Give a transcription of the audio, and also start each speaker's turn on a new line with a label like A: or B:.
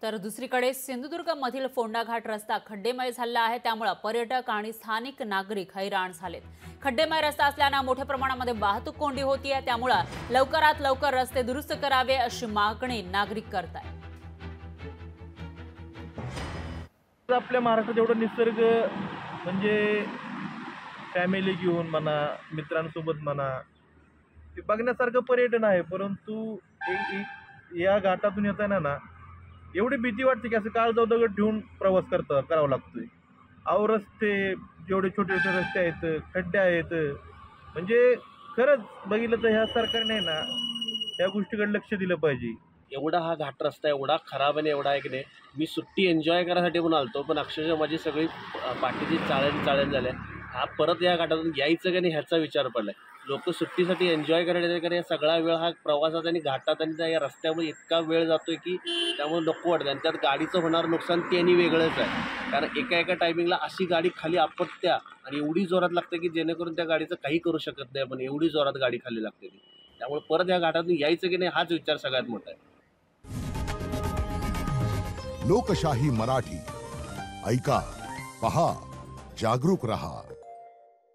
A: तर दुसरीकडे सिंधुदुर्ग मधील फोंडा घाट रस्ता खड्डेमय झाला आहे, त्यामुळे पर्यटक आणि स्थानिक नागरिक हैराण झालेत। खड्डेमय रस्ता असल्याने मोठ्या प्रमाणामध्ये वाहतूक कोंडी होतीये, त्यामुळे लवकरात लवकर रस्ते दुरुस्त करावे अशी मागणी नागरिक करतायत।
B: आपल्या महाराष्ट्रात एवढा निसर्ग म्हणजे फॅमिली घेऊन म्हणा, मित्रांसोबत म्हणा, ते बघण्यासारखं पर्यटन आहे। परंतु या घाटातून येताना ना एवढी भीती वाटते की असं काळजात दगड ठेवून प्रवास करावा लागतोय। अहो रस्ते जेवढे छोटे छोटे रस्ते आहेत, खड्डे आहेत, म्हणजे खरंच बघितलं तर ह्या सरकारने ना या गोष्टीकडे लक्ष दिलं पाहिजे।
C: एवढा हा घाट रस्ता एवढा खराब आणि एवढा आहे की नाही, मी सुट्टी एन्जॉय करायसाठी म्हणून आलतो, पण अक्षरशः माझी सगळी पाठीची चाळण झाल्या। हा परत या घाटातून यायचं का नाही ह्याचा विचार पडलाय। लोक सुट्टीसाठी एन्जॉय करायला या सगळा वेळ हा प्रवासात आणि घाटात आणि या रस्त्यामुळे इतका वेळ जातोय की त्यामुळे नको वाटतं। आणि त्यात गाडीचं होणार नुकसान ते आणि वेगळंच आहे, कारण एका टायमिंगला अशी गाडी खाली आपटत्या आणि एवढी जोरात लागते की जेणेकरून त्या गाडीचं काही करू शकत नाही आपण, एवढी जोरात गाडी खाली लागते ती। त्यामुळे परत या घाटातून यायचं की नाही हाच विचार सगळ्यात मोठा आहे।
D: लोकशाही मराठी ऐका, पहा, जागरूक रहा।